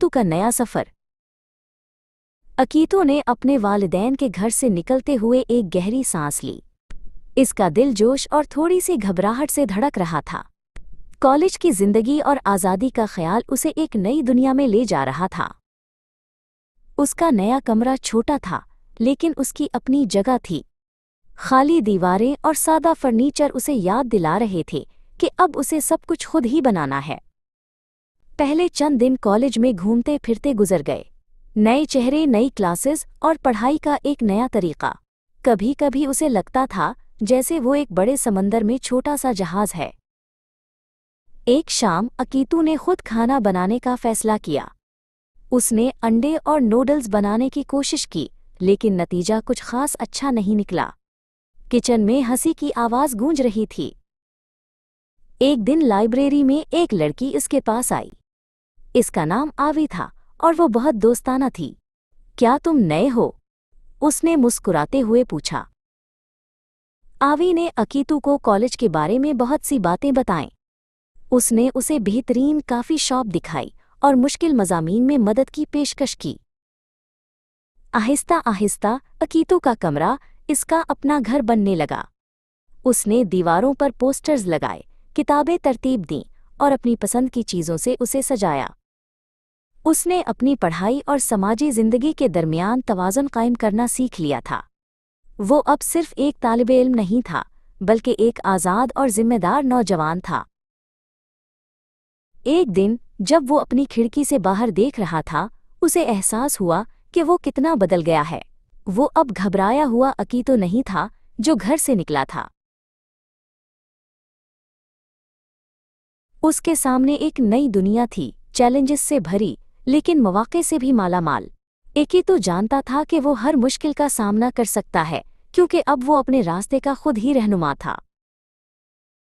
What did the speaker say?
अकीतू का नया सफ़र। अकीतू ने अपने वालिदैन के घर से निकलते हुए एक गहरी सांस ली। इसका दिल जोश और थोड़ी सी घबराहट से धड़क रहा था। कॉलेज की जिंदगी और आज़ादी का ख्याल उसे एक नई दुनिया में ले जा रहा था। उसका नया कमरा छोटा था, लेकिन उसकी अपनी जगह थी। खाली दीवारें और सादा फर्नीचर उसे याद दिला रहे थे कि अब उसे सब कुछ खुद ही बनाना है। पहले चंद दिन कॉलेज में घूमते फिरते गुजर गए। नए चेहरे, नई क्लासेस और पढ़ाई का एक नया तरीका। कभी कभी उसे लगता था जैसे वो एक बड़े समंदर में छोटा सा जहाज है। एक शाम अकीतू ने खुद खाना बनाने का फैसला किया। उसने अंडे और नूडल्स बनाने की कोशिश की, लेकिन नतीजा कुछ खास अच्छा नहीं निकला। किचन में हंसी की आवाज़ गूंज रही थी। एक दिन लाइब्रेरी में एक लड़की इसके पास आई। इसका नाम आवी था और वो बहुत दोस्ताना थी। क्या तुम नए हो? उसने मुस्कुराते हुए पूछा। आवी ने अकीतू को कॉलेज के बारे में बहुत सी बातें बताईं। उसने उसे बेहतरीन कॉफ़ी शॉप दिखाई और मुश्किल मज़ामीन में मदद की पेशकश की। आहिस्ता आहिस्ता अकीतू का कमरा इसका अपना घर बनने लगा। उसने दीवारों पर पोस्टर्स लगाए, किताबें तरतीब दीं और अपनी पसंद की चीज़ों से उसे सजाया। उसने अपनी पढ़ाई और समाजी ज़िंदगी के दरमियान तवाज़ुन कायम करना सीख लिया था। वो अब सिर्फ एक तालिबे इल्म नहीं था, बल्कि एक आज़ाद और जिम्मेदार नौजवान था। एक दिन जब वो अपनी खिड़की से बाहर देख रहा था, उसे एहसास हुआ कि वो कितना बदल गया है। वो अब घबराया हुआ अकीतू नहीं था जो घर से निकला था। उसके सामने एक नई दुनिया थी, चैलेंजेस से भरी, लेकिन मौक़े से भी मालामाल। अकीतू जानता था कि वो हर मुश्किल का सामना कर सकता है, क्योंकि अब वो अपने रास्ते का खुद ही रहनुमा था।